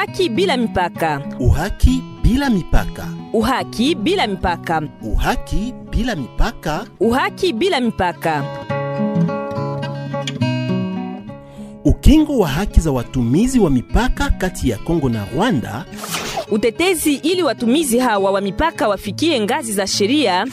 Uhaki bila mipaka. Uhaki bila mipaka. Uhaki bila mipaka. Uhaki bila mipaka. Uhaki bila mipaka. Ukingo wa haki za watumizi wa mipaka kati ya Kongo na Rwanda. Utetezi ili watumizi hawa wa mipaka wafikie ngazi za sheria.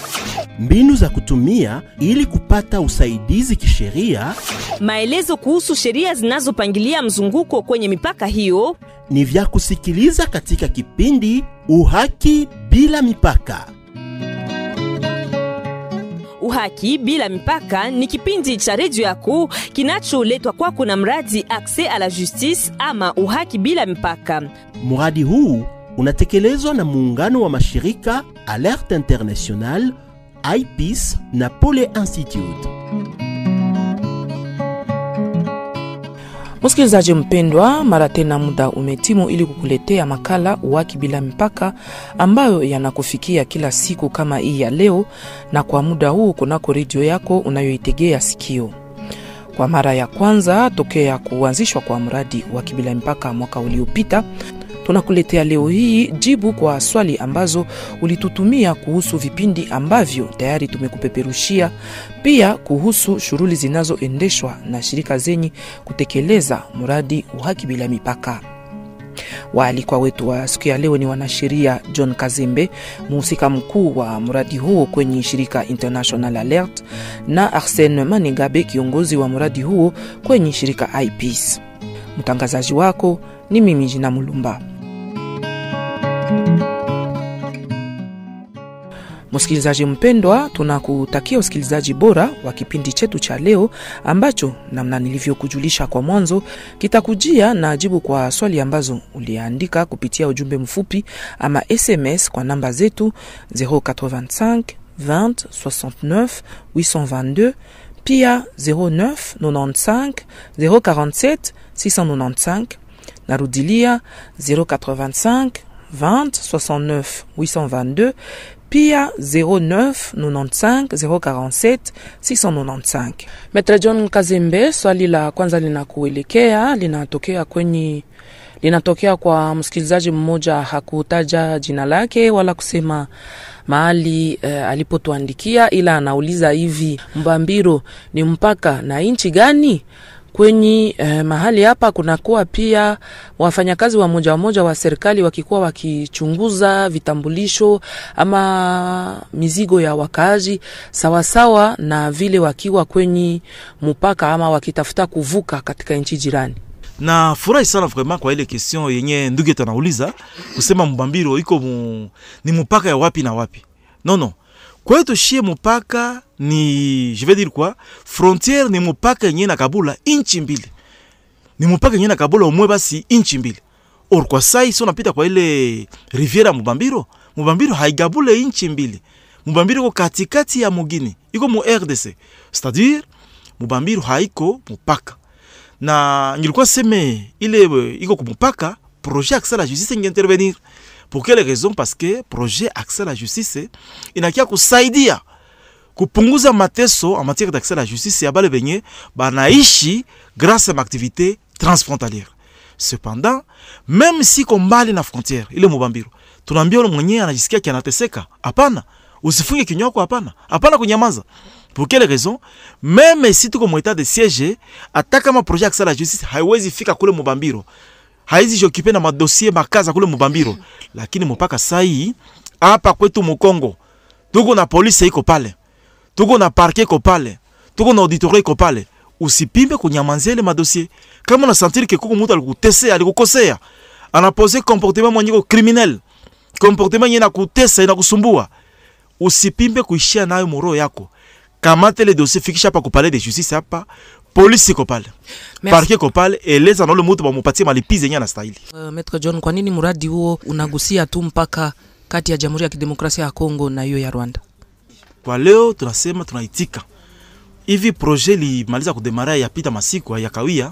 Mbinu za kutumia ili kupata usaidizi kisheria. Maelezo kuhusu sheria zinazopangilia mzunguko kwenye mipaka hiyo ni vya kusikiliza katika kipindi Uhaki bila mipaka. Uhaki bila mipaka ni kipindi cha redio yako kinacholetwa kwako na mradi Accès à la Justice ama Uhaki bila mipaka. Mradi huu unatekelezwa na muungano wa mashirika Alerte International, IPIS na Pole Institute. Msikilizaji mpendwa, mara tena muda umetimu ili kukuletea makala Uhaki bila mipaka ambayo yanakufikia kila siku kama hii ya leo, na kwa muda huu kunako redio yako unayoitegea sikio. Kwa mara ya kwanza tokea kuanzishwa kwa mradi Uhaki bila mipaka mwaka uliopita, tunakuletea leo hii jibu kwa swali ambazo ulitutumia kuhusu vipindi ambavyo tayari tumekupeperushia, pia kuhusu shughuli zinazoendeshwa na shirika zenye kutekeleza mradi Uhaki bila mipaka. Waalikwa wetu wa siku ya leo ni wanasheria John Kazembe, mhusika mkuu wa mradi huo kwenye shirika International Alert, na Arsene Manigabe, kiongozi wa mradi huo kwenye shirika IPIS. Mtangazaji wako ni mimi Jina Mulumba. Msikilizaji mpendwa, tunakutakia usikilizaji bora wa kipindi chetu cha leo ambacho namna nilivyokujulisha kwa mwanzo kitakujia na jibu kwa swali ambazo uliandika kupitia ujumbe mfupi ama SMS kwa namba zetu 085 20 69 822 pia 09 95 047 695. Narudilia 085 20 69 822 pia 09 95 047 695. Maitre John Kazembe, swali la kwanza linakuelekea, linatokea kwa msikilizaji mmoja, hakutaja jina lake wala kusema mahali alipotuandikia, ila anauliza hivi: Mbambiro ni mpaka na inchi gani? Kwenye mahali hapa kunakuwa pia wafanyakazi wa moja wa serikali wakikuwa wakichunguza vitambulisho ama mizigo ya wakaaji sawasawa na vile wakiwa kwenye mpaka ama wakitafuta kuvuka katika nchi jirani. Na furahi sana vraiment kwa ile question yenye ndugu yetu anauliza kusema Mbambiro ni mpaka ya wapi na wapi. Non. Kwetu shie mpaka ni, je vais dire quoi, frontière ni mpaka yenye na Kabula inchi mbili. Ni mpaka yenye na Kabula umwe basi inchi mbili. Or kwa sai so napita kwa ile riviera Mbambiro haigabule inchi mbili. Mbambiro iko katikati ya mugini, iko mu RDC. C'est-à-dire Mbambiro haiko mpaka. Na ngilikuwa seme ile iko kumupaka, projet Accès à la Justice intervenir. Pour quelle raison? Parce que projet Accès à la Justice inakia kusaidia kupunguza mateso en matière d'accès à la justice ya bale benye banaishi grâce à ma activité transfrontalière. Cependant, même si kombali na frontière ile Mbambiro, tunaambia yule mwenye anajisikia kianateseka, hapana, usifunge kinywa yako, hapana kunyamaza. Pour quelle raison? Même si tuko mu état de siège, ataka ma projet Accès à la Justice haiwezi fika kule Mbambiro, haizi jokipe na madossier makaza kule Mbambiro. Lakini mpaka sai hapa kwetu Mkongo tuko na police iko pale, tuko na parquet iko pale, tuko na auditorat iko pale. Usipimbe kunyamanzia ile madossier. Kama una sentir que kuko mtu alikutesea, alikukosea, anaposer comportement mwenye criminel, comportement yenye nakutesa, inakusumbua, usipimbe kuishia nayo moro yako. Kamata ile dossier, fikisha hapa ku palais de justice, hapa police iko pale, parquet iko pale, eleza na ule mtu bamupatie malipizi yenye anastahili. Maître John, kwa nini mradi huo unagusia tu mpaka kati ya Jamhuri ya Kidemokrasia ya Kongo na hiyo ya Rwanda? Kwa leo tunasema tunaitika. Hivi projet li maliza kudemara ya pita masiku ya kawia,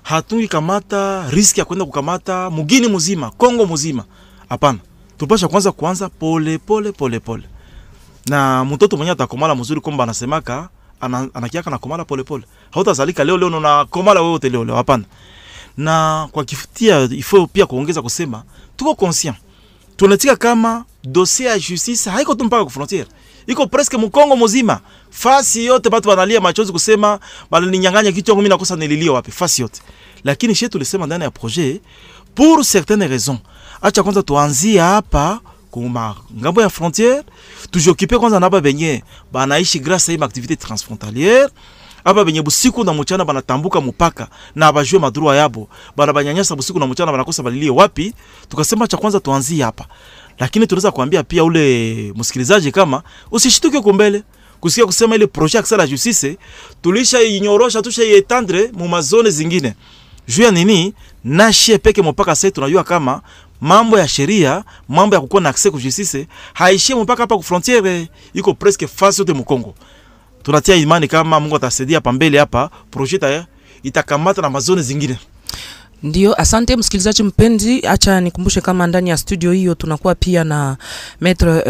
hatungi kamata riski ya kwenda kukamata mugini mzima, Kongo mzima. Hapana. Tupasha kwanza pole. Na mtoto mwenye atakomala mzuri komba anasemaka anakiaka na komala pole. Hautazalika leo na komala wewe leo, hapana. Na kwa kifutia ifo pia kuongeza kusema tuko conscient. Tunatika kama dossier ya justice haiko tu mpaka ku frontiere. Iko presque mkongo mzima. Fasi yote watu wanalia machozi kusema bali ninyang'anya kitu yangu mimi nakosa nililia wapi fasi yote. Lakini shetu tulisema ndani ya projet pour certaines raisons. Acha kwanza tuanzie hapa kuma ngambo ya frontiere, tujokipe kwanza na hapa benye banaishi grâce à une activité transfrontalière. Hapa benye busiku na mchana banatambuka mpaka na abajue madrua yabo. Bana banyanyasa busiku na mchana banakosa balilie wapi? Tukasema cha kwanza tuanzie hapa. Lakini tunaweza kuambia pia ule msikilizaji kama usishituke kumbele. Kusikia kusema ile projet Accès à la Justice tulisha inyorosha tusha yetendre mu mazone zingine. Juu ya nini? Nashie peke mpaka sasa tunajua kama mambo ya sheria, mambo ya kukuwa na accès ku justice haishie mpaka hapa ku frontiere, iko presque face yote Mkongo. Tunatia imani kama Mungu atasaidia hapa mbele hapa projet itakamata na mazone zingine. Ndio, asante msikilizaji mpenzi. Acha nikumbushe kama ndani ya studio hiyo tunakuwa pia na Maître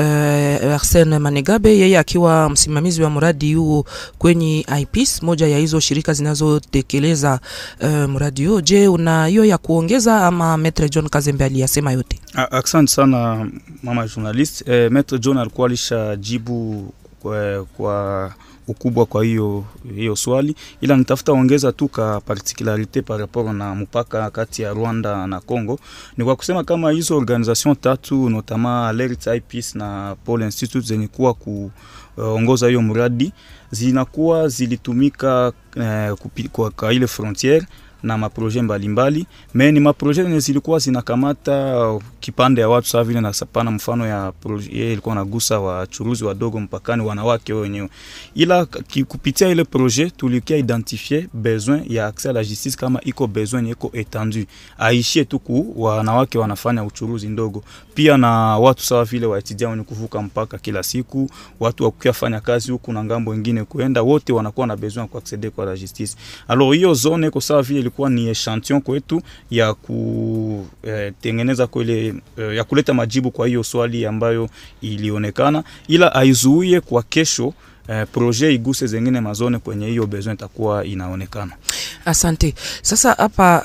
Arsène Manegabe, yeye akiwa msimamizi wa mradi huo kwenye IPIS, moja ya hizo shirika zinazotekeleza mradi huo. Je, una hiyo ya kuongeza ama Maître John Kazembe aliyasema yote? Asante sana mama journalist. Maître John alikuwa alishajibu kwa ukubwa kwa hiyo swali, ila nitafuta ongeza tu ka particularité par rapport na mpaka kati ya Rwanda na Congo. Ni kwa kusema kama hizo organisation tatu notamment Alert, IPIS na Paul Institute zenye kuwa kuongoza hiyo mradi zinakuwa zilitumika kwa ile frontière na maproje mbalimbali, ni maproje zenye zilikuwa zinakamata kipande ya watu sawa vile na sapana. Mfano ya proje ilikuwa nagusa wachuruzi wadogo mpakani, wanawake wenyewe. Ila kupitia ile proje tulikia identifier besoin ya accès à la justice kama iko besoin iko étendu, aishie tu ku wanawake wanafanya uchuruzi ndogo, pia na watu sawa vile waetudiant wenye kuvuka mpaka kila siku, watu wakufanya kazi huku na ngambo nyingine kuenda, wote wanakuwa na besoin kwa accéder kwa la justice. Alors hiyo zone iko sawa vile ilikuwa ni echantillon kwetu ya kutengeneza kwele ya kuleta majibu kwa hiyo swali ambayo ilionekana, ila aizuie kwa kesho projet iguse zengine mazone kwenye hiyo besoin itakuwa inaonekana. Asante. Sasa hapa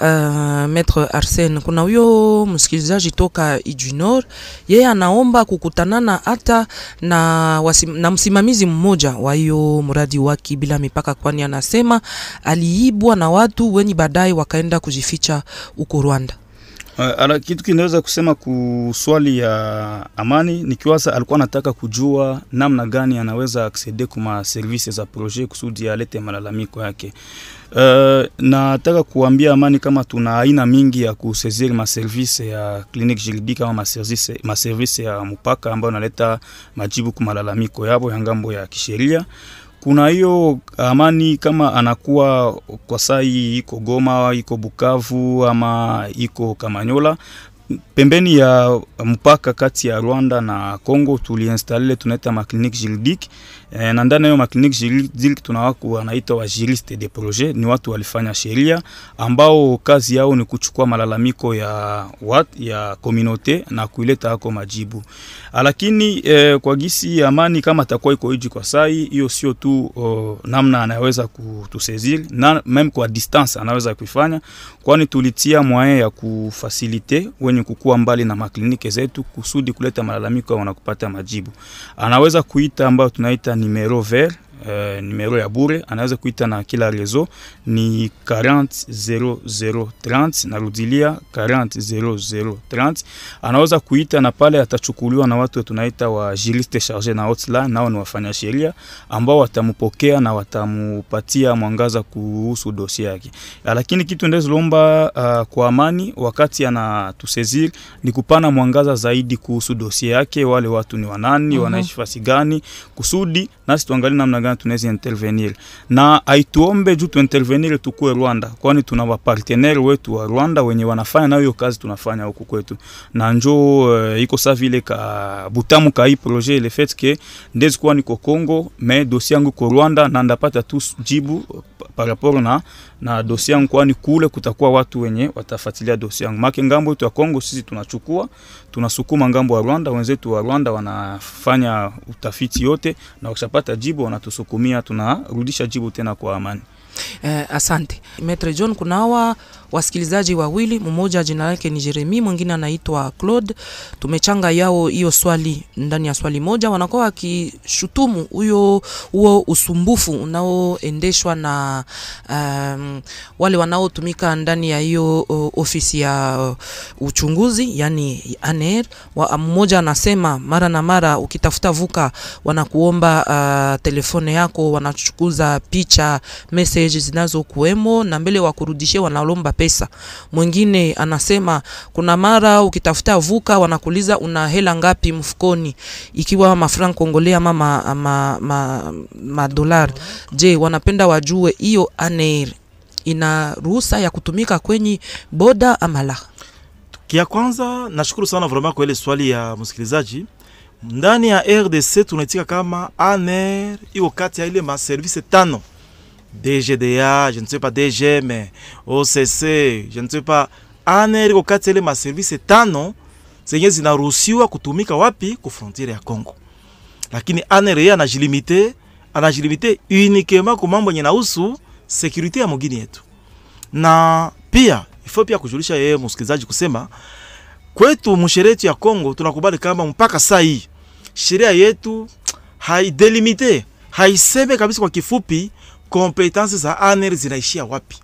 Maître Arsène, kuna huyo msikilizaji toka Ijunor, yeye anaomba kukutanana hata na msimamizi mmoja wa hiyo mradi waki bila mipaka, kwani anasema aliibwa na watu wenye baadaye wakaenda kujificha huko Rwanda. Ala kitu kinaweza kusema ku swali ya Amani, nikiwaza alikuwa anataka kujua namna gani anaweza acceder kuma services za projet kusudi alete malalamiko yake. Nataka kuambia Amani kama tuna aina mingi ya kuseziri ma service ya clinique juridique ama ma service ya mpaka ambayo naleta majibu kwa malalamiko yabo ya ngambo ya kisheria. Kuna hiyo Amani kama anakuwa kwa sai iko Goma, iko Bukavu ama iko Kamanyola, pembeni ya mpaka kati ya Rwanda na Congo tuliinstalle tunaita ma clinique juridique. Na ndani ya ma clinique juridique tunawaku wanaita wa juriste de projet, ni watu walifanya sheria ambao kazi yao ni kuchukua malalamiko ya communauté na kuileta hako majibu. Lakini kwa gisi Amani kama atakuwa iko hiji kwa sai, hiyo sio tu namna anaweza kutusezir, na même kwa distance anaweza kuifanya, kwani tulitia moyen ya kufaciliter wenye kukua mbali na maklinike zetu kusudi kuleta malalamiko wanakupata majibu. Anaweza kuita ambao tunaita numero vert, numero ya bure, anaweza kuita na kila rezo ni 400030, narudilia 400030. Anaweza kuita na pale atachukuliwa na watu tunaita wa juriste chargé na hotline, nao ni wafanya sheria ambao watampokea na watamupatia mwangaza kuhusu dossier yake. Lakini kitu ndezolomba kwa Amani wakati anatusezir ni kupana mwangaza zaidi kuhusu dossier yake, wale watu ni wanani, wanaishi fasi gani, kusudi nasi tuangalie namna gani tunaweza intervenir. Na aituombe juu tu intervenir tukue Rwanda, kwani tuna wa partenaire wetu wa Rwanda wenye wanafanya na hiyo kazi tunafanya huko kwetu. Na njoo iko sa vile ka butamu ka hii projet le fait que ndezi kwa niko Congo mais dossier yangu ko Rwanda na ndapata tu jibu par rapport na dossier yangu, kwani kule kutakuwa watu wenye watafuatilia dossier yangu. Make ngambo yetu ya Congo sisi tunasukuma ngambo wa Rwanda, wenzetu wa Rwanda wanafanya utafiti yote na wakishapata jibu wanatusukumia, tunarudisha jibu tena kwa Amani. Asante. Maitre John, kuna hawa wasikilizaji wawili, mmoja jina lake ni Jeremy, mwingine anaitwa Claude. Tumechanga yao hiyo swali ndani ya swali moja, wanakuwa wakishutumu huo usumbufu unaoendeshwa na wale wanaotumika ndani ya hiyo ofisi ya uchunguzi, yani ANR. Mmoja anasema mara na mara ukitafuta vuka wanakuomba telefone yako, wanachukuza picha, messages zinazokuemo na mbele wakurudishie wanalomba pesa. Mwingine anasema kuna mara ukitafuta vuka wanakuuliza una hela ngapi mfukoni, ikiwa mafranc congolais ama dollar. Je, wanapenda wajue hiyo ANR ina ruhusa ya kutumika kwenye boda ama la? Kia kwanza nashukuru sana vraiment kwa ile swali ya msikilizaji. Ndani ya RDC tunaitika kama ANR iko kati ya ile ma service tano. DGDA, je ne sais pas DG, mais OCC, je ne sais pas. ANR iko kati ya ile ma service tano zenye zinaruhusiwa kutumika wapi? Ku frontiere ya Congo. Lakini ANR anajilimite uniquement kwa mambo yenye inahusu security ya mugini yetu. Na pia ifo pia kujulisha yeye msikilizaji kusema kwetu msheria yetu ya Kongo tunakubali kama mpaka saa hii sheria yetu haidelimite, haiseme kabisa kwa kifupi competence za ANR zinaishia wapi.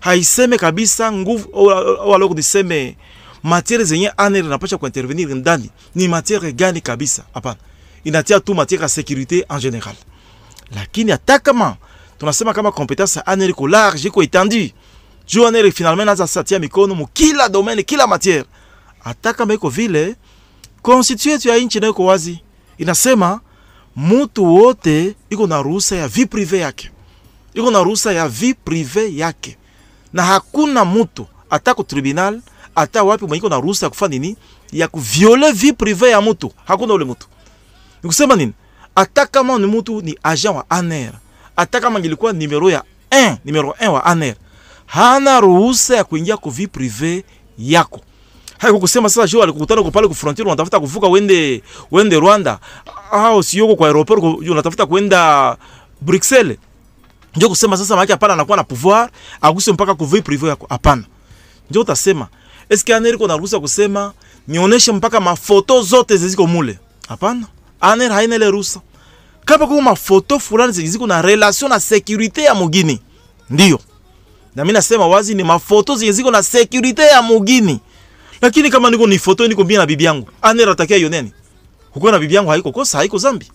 Haiseme kabisa nguvu wala kuseme matiere zenye ANR inapaswa kuintervenir ndani ni matiere gani kabisa. Hapana. Inatia tu matiere ya sécurité en général. Lakini hata kama tunasema kama competence ya ANR iko large, iko étendue, juu ANR finalement naza satia mikono mu kila domaine, kila matière. Hata kama iko vile, constitution yetu ya nchi nayo iko wazi. Inasema mtu wote iko na ruhusa ya vie privée yake. Na hakuna mtu hata ku tribunal, hata wapi mwenye iko na ruhusa ya kufanya nini? Ya kuvioler vie privée ya mtu. Hakuna ule mtu. Nikusema nini? Hata kama ni mtu ni agent wa ANR, hata kama ngilikuwa numero 1 wa ANR, hana ruhusa ya kuingia ku vie privée yako. Haiko kusema sasa juu alikukutana kwa pale ku frontier unatafuta kuvuka wende Rwanda, au sio kwa aeroport unatafuta kwenda Bruxelles. Ndio kusema sasa maki hapana anakuwa na pouvoir aguse mpaka ku vie privée yako. Hapana. Ndio utasema eske ANR iko na ruhusa kusema nionyeshe mpaka mafoto zote ziziko mule? Hapana. ANR haina ile ruhusa. Kama kwa mafoto fulani ziko na relation na sécurité ya mugini, ndio. Na mimi nasema wazi ni mafoto ziko na sécurité ya mugini. Lakini kama niko ni foto niko mbia na bibi yangu, ANR atakia yoneni? Huko na bibi yangu haiko kosa, haiko zambi.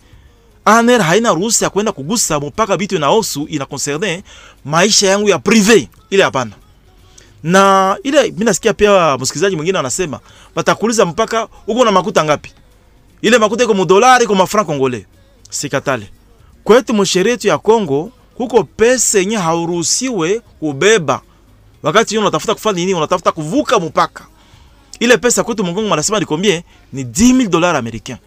ANR haina ruhusa ya kwenda kugusa mpaka vitu na osu ina concerne maisha yangu ya privé. Ile hapana. Na ile mimi nasikia pia msikilizaji mwingine anasema batakuuliza mpaka uko na makuta ngapi? Ile makuta iko mu dolari, iko ma franc congolais. Sikatale. Kwetu msheria yetu ya Kongo huko pesa yenye hauruhusiwe kubeba. Wakati unatafuta kufanya nini? Unatafuta kuvuka mpaka. Ile pesa kwetu Mungu anasema ni combien? Ni $10,000 américains.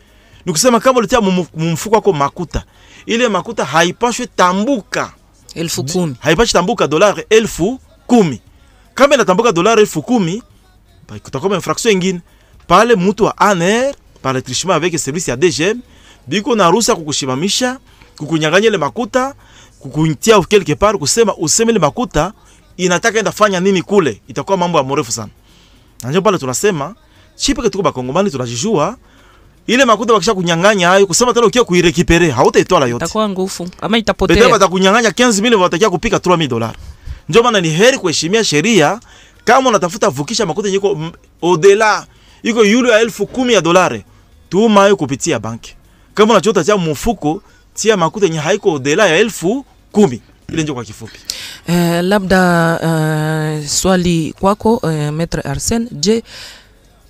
Nikusema kama ulitia mfuko wako makuta, ile makuta haipashwe tambuka 10,000. Haipashwe tambuka dolari 10,000. Kama inatambuka dolari 10,000, kutakuwa infraction nyingine. Pale mtu wa ANR par le trichement avec service ya DGM biko na ruhusa kukushimamisha, kukunyang'anya ile makuta, kukuntia quelque part, kusema useme ile makuta inataka enda fanya nini kule. Itakuwa mambo ya mrefu sana. Na ndio pale tunasema chipe tuko bakongomani tunajijua ile makuta wakisha kunyang'anya hayo, kusema tena ukiwa kuirekipere hautaitoa yote. Itakuwa ngufu ama itapotea. Bado watakunyang'anya 15,000 watakia kupika $3,000. Ndio maana ni heri kuheshimia sheria. Kama unatafuta vukisha makuta yiko au-delà iko yule ya $10,000, tuma hayo kupitia banki. Kama unachota tia mfuko, tia makuta yenye haiko au-delà ya 10,000. Ile ndio kwa kifupi. Labda swali kwako Maître Arsène, je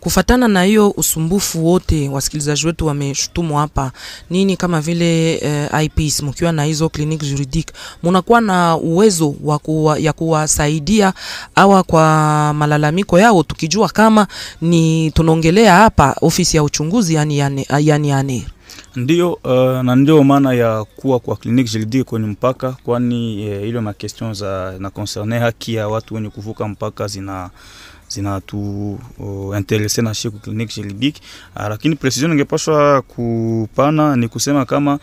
kufatana na hiyo usumbufu wote wasikilizaji wetu wameshutumu hapa, nini kama vile IPs mkiwa na hizo clinique juridique mnakuwa na uwezo ya kuwasaidia hawa kwa malalamiko yao, tukijua kama ni tunaongelea hapa ofisi ya uchunguzi yani ANR? Ndio, na ndio maana ya kuwa kwa clinique juridique kwenye mpaka, kwani ile ma questions na concerne haki ya watu wenye kuvuka mpaka zina tu interesse na shiku clinique juridique. Lakini precision ningepaswa kupana ni kusema kama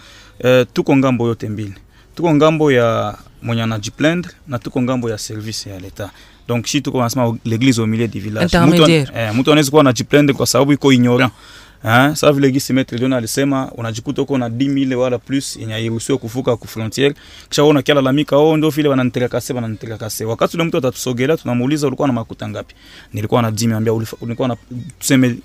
tuko ngambo yote mbili. tuko ngambo ya mwenye anajiplaindre na tuko ngambo ya service ya leta. Donc si tuko nasema l'église au milieu du village. Mtu anaweza kuwa anajiplaindre kwa sababu iko ignorant. Sasa vile gisi Maître Leon alisema unajikuta uko na 10,000 wala plus yenye hairuhusiwi kuvuka ku frontière. Kisha unaona kila lamika ndio vile wananiterekase. Wakati ule mtu atatusogelea tunamuuliza ulikuwa na makuta ngapi? Nilikuwa na 10,000, ambia ulikuwa na tuseme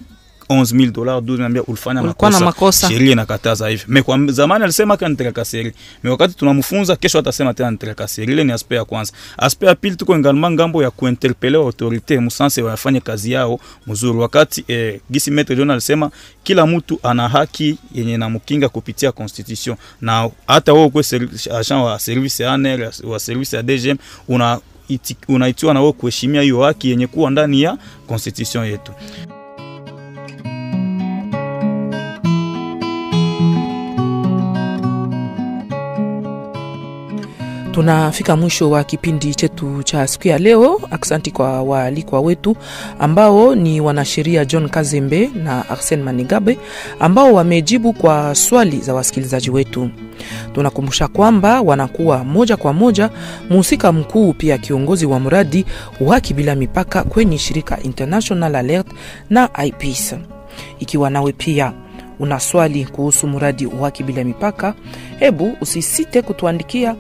$11,000, 12,000, ambia ulifanya makosa. Sheria inakataza hivi. Mais kwa zamani alisema kana niterekase. Mais wakati tunamfunza kesho atasema tena niterekase. Ile ni aspect ya kwanza. Aspect ya pili tuko ngalama ngambo ya kuinterpeller autorité musanse wafanye kazi yao mzuri. Wakati gisi Maître Leon alisema kila mtu ana haki yenye namkinga kupitia constitution, na hata wewe kwa agent wa service ya ANR wa service ya DGM unaitiwa na wewe kuheshimia hiyo haki yenye kuwa ndani ya constitution yetu. Tunafika mwisho wa kipindi chetu cha siku ya leo. Aksanti kwa waalikwa wetu ambao ni wanasheria John Kazembe na Arsene Manigabe ambao wamejibu kwa swali za wasikilizaji wetu. Tunakumbusha kwamba wanakuwa moja kwa moja mhusika mkuu pia kiongozi wa mradi Uhaki Bila Mipaka kwenye shirika International Alert na IPEACE. Ikiwa nawe pia una swali kuhusu mradi Uhaki Bila Mipaka, hebu usisite kutuandikia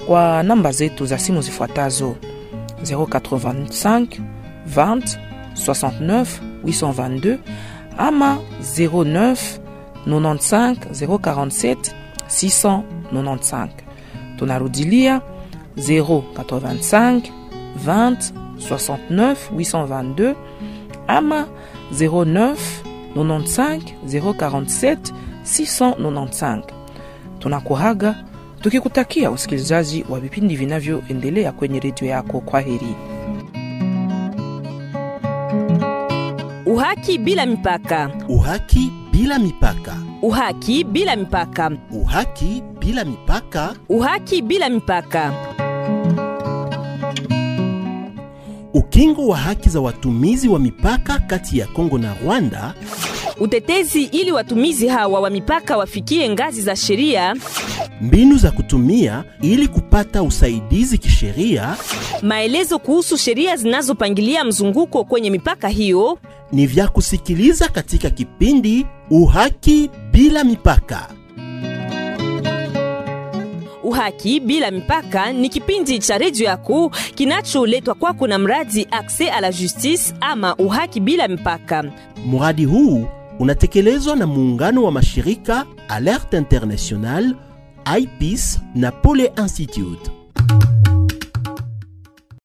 kwa namba zetu za simu zifuatazo: 085 20 69 822 ama 09 95 047 695. Tunarudilia 085 20 69 822 ama 09 95 047 695. Tunakuaga tukikutakia usikilizaji wa vipindi vinavyoendelea kwenye redio yako. Kwa heri. Uhaki Bila Mipaka. Uhaki Bila Mipaka. Uhaki Bila Mipaka. Uhaki Bila Mipaka. Uhaki Bila Mipaka. Ukingo wa haki za watumizi wa mipaka kati ya Kongo na Rwanda. Utetezi ili watumizi hawa wa mipaka wafikie ngazi za sheria. Mbinu za kutumia ili kupata usaidizi kisheria. Maelezo kuhusu sheria zinazopangilia mzunguko kwenye mipaka hiyo ni vya kusikiliza katika kipindi Uhaki Bila Mipaka. Uhaki Bila Mipaka ni kipindi cha redio yako kinacholetwa kwako na mradi Accès à la Justice ama Uhaki Bila Mipaka. Mradi huu unatekelezwa na muungano wa mashirika Alert International, IPEACE na Pole Institute.